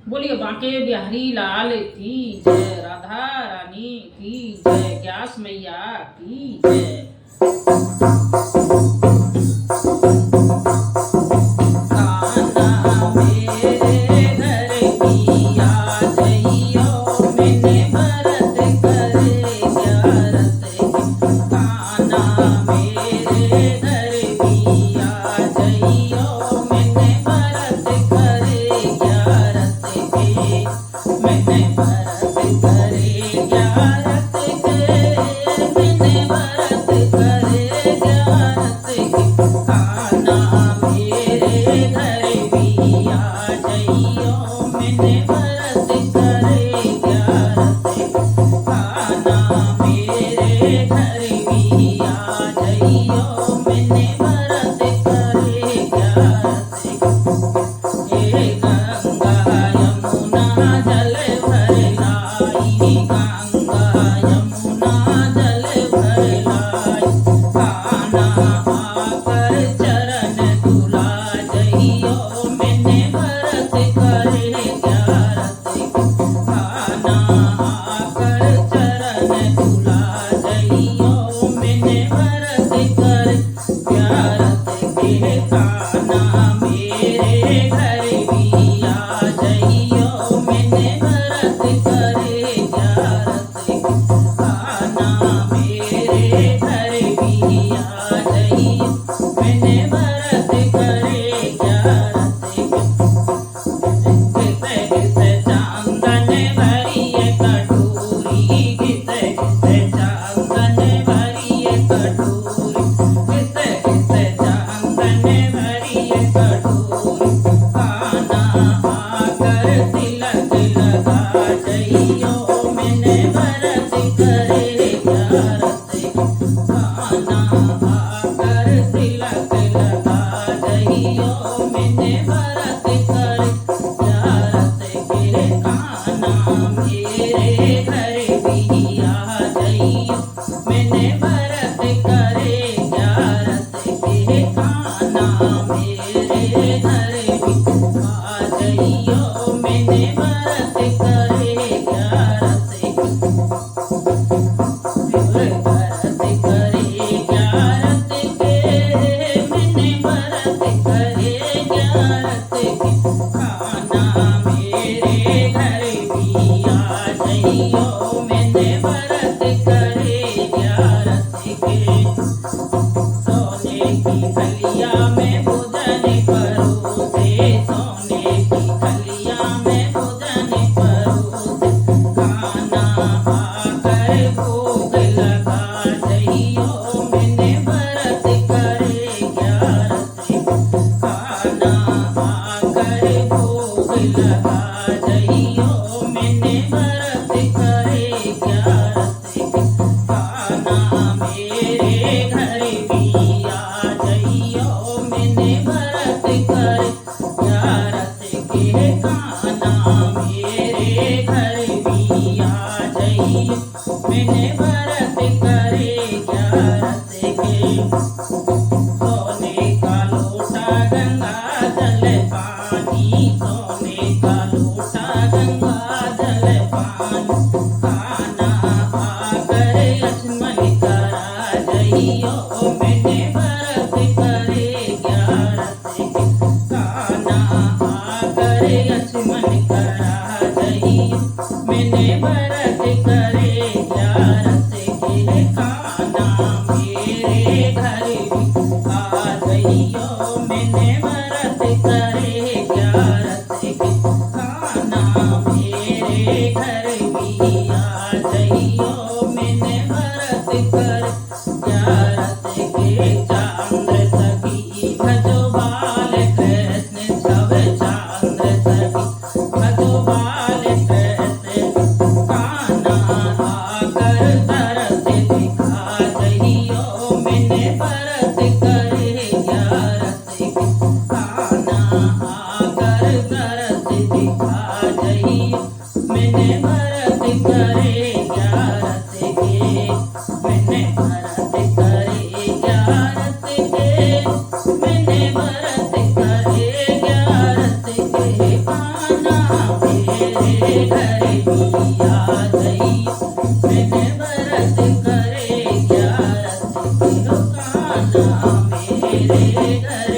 बोलिए बांके बिहारी लाल की जय, राधा रानी की जय, ग्यास मैया की जय। कान्हा मेरे घर की आ जइयो, मैंने व्रत करे ग्यारत के। कान्हा मेरे घर की आ जइयो, मैंने व्रत करे ग्यारत के। मैंने व्रत करे ग्यारत के, मैंने व्रत करे ग्यारत के। कान्हा मेरे घर भी आ जइयो, मैंने व्रत करे ग्यारत के। कान्हा मेरे घर भी आ जइयो, मैंने व्रत करे ग्यारत के। हे गंगा यमुना जल भर लाई, गंगा यमुना जल भर लाई। कान्हा आकर चरण धुला जइयो, मैंने व्रत करे ग्यारत के। कान्हा आकर चरण धुला जइयो, मैंने व्रत करे ग्यारत के। कान्हा मेरे घर भी आ जइयो, मैंने व्रत करे ग्यारत के। कान्हा मेरे घर भी आ जइयो, मैंने व्रत करे ग्यारत के। घिस घिस चांदन भरिए कटोरी, घिस घिस चांदन भरिए कटोरी, घिस घिस चांदन भरिए कटोरी। कान्हा आकर तिलक लगा जइयो, मैंने व्रत करे ग्यारत के। कान्हा आकर तिलक लगा जइयो, मैंने व्रत करे ग्यारत के। कान्हा मेरे घर भी आ जइयो, मैंने व्रत करे ग्यारत के। कान्हा मेरे घर भी आ जइयो, मैंने व्रत करे ग्यारत के। व्रत करे ग्यारत के, मैंने व्रत करे ग्यारत के। कान्हा मेरे घर भी आ जइयो, मैंने व्रत करे ग्यारत के। सोने की थलिया में भोजन परोसे, सोने की थलिया में भोजन परोसे। कान्हा आकर भोग लगा जइयो, मैंने व्रत करे ग्यारत के। कान्हा आकर भोग लगा जइयो, मैंने व्रत करे ग्यारत के। कान्हा मेरे घर भी आ जइयो, मैंने व्रत करे ग्यारत के। कान्हा मेरे घर भी आ जइयो, मैंने व्रत करे ग्यारत के। सोने का लोटा गंगा जल पानी, सोने का लोटा गंगा जल पानी। कान्हा आकर लक्ष्मण करा जइयो, मैंने व्रत करे ग्यारत के। कान्हा आकर लक्ष्मण करा जइयो, मैंने व्रत करे ग्यारत के। कान्हा मेरे घर भी आ जइयो, मैंने व्रत करे ग्यारत के। कान्हा मेरे घर भी आ जइयो, मैंने व्रत करे ग्यारत के। चांद्र सखी भजो बाल कृष्ण, सब चांद्र सखी भजो बाल कृष्ण। कान्हा आकर तरस दिखा जइयो, मैंने व्रत करे ग्यारत के। कान्हा आकर तरस दिखा जइयो, मैंने व्रत करे ग्यारत के। मैंने व्रत करे ग्यारत के, मैंने व्रत करे ग्यारत के। कान्हा मेरे घर दिया दैया मैंने व्रत करे क्या रत काना मेरे घर